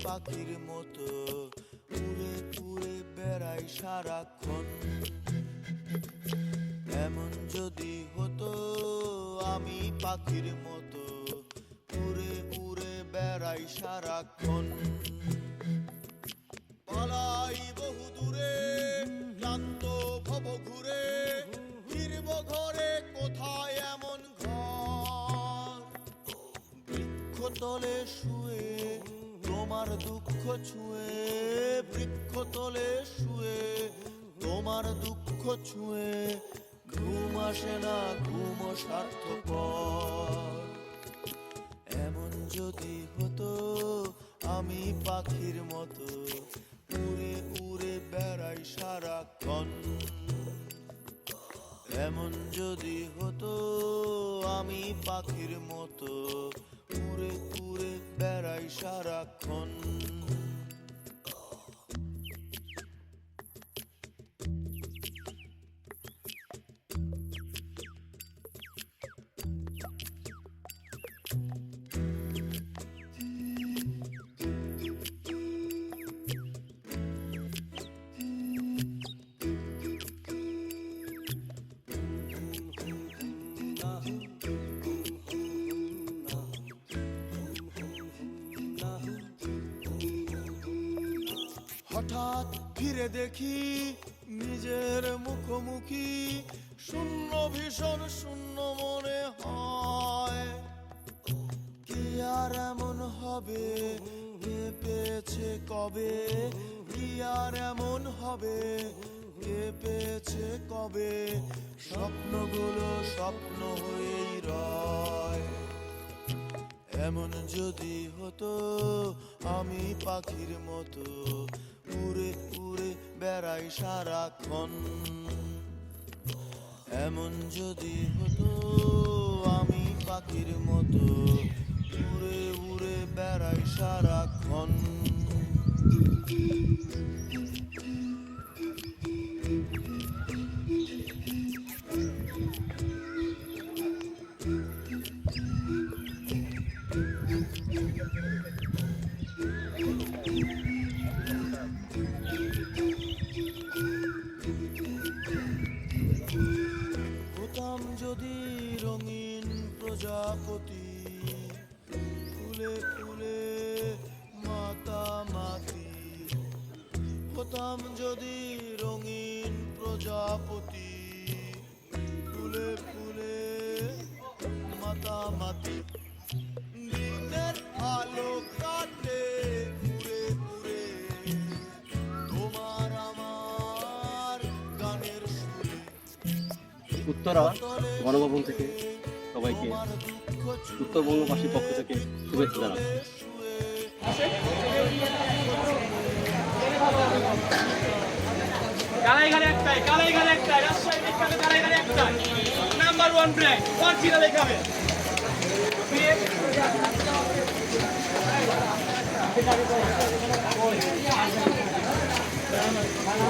পাখির মতো উড়ে উড়ে বেড়াই সারাক্ষণ। এমন যদি হতো আমি পাখির মতো উড়ে উড়ে বেড়াই সারাক্ষণ। পালাই বহু দূরে ক্লান্ত ভব ঘুরে, ফিরব ঘরে কোথায় এমন ঘর। বৃক্ষতলে শুয়ে তোমার দুঃখ ছুঁয়ে, বৃক্ষতলে শুয়ে তোমার দুঃখ ছুঁয়ে, ঘুম আসে না ঘুম স্বার্থপর। এমন যদি হতো আমি পাখির মতো উড়ে উড়ে বেড়াই সারাক্ষণ। এমন যদি হতো আমি পাখির মতো উড়ে উড়ে বেড়াই সারাক্ষণ। হঠাৎ ফিরে দেখি নিজের মুখোমুখি, শূন্য ভীষণ শূন্য মনে হয়। কি আর এমন হবে কে পেয়েছে কবে, কি আর এমন হবে কে পেয়েছে কবে, স্বপ্নগুলো স্বপ্ন হয়েই রয়। এমন যদি হতো আমি পাখির মতো উড়ে উড়ে বেড়াই সারাক্ষণ। এমন যদি হতো আমি পাখির মতো উড়ে উড়ে বেড়াই সারাক্ষণ। হতাম যদি রঙিন প্রজাপতি, ফুলে ফুলে মাতামাতি। হতাম যদি রঙিন প্রজাপতি, ফুলে ফুলে মাতামাতি। দিনের আলো কাটে ঘুরে ঘুরে তোমার আমার গানের সুরে। উত্তরা গণভবন থেকে সবাইকে উত্তরবঙ্গবাসীর পক্ষ থেকে শুভেচ্ছা জানাচ্ছি। কালাইঘাটে একটাই, কালাইঘাটে একটাই, রাজশাহী বিখ্যাত কালাইঘাটে একটাই, নাম্বার 1 ব্র্যান্ড, অরিজিনাল দেখাবে। ভালো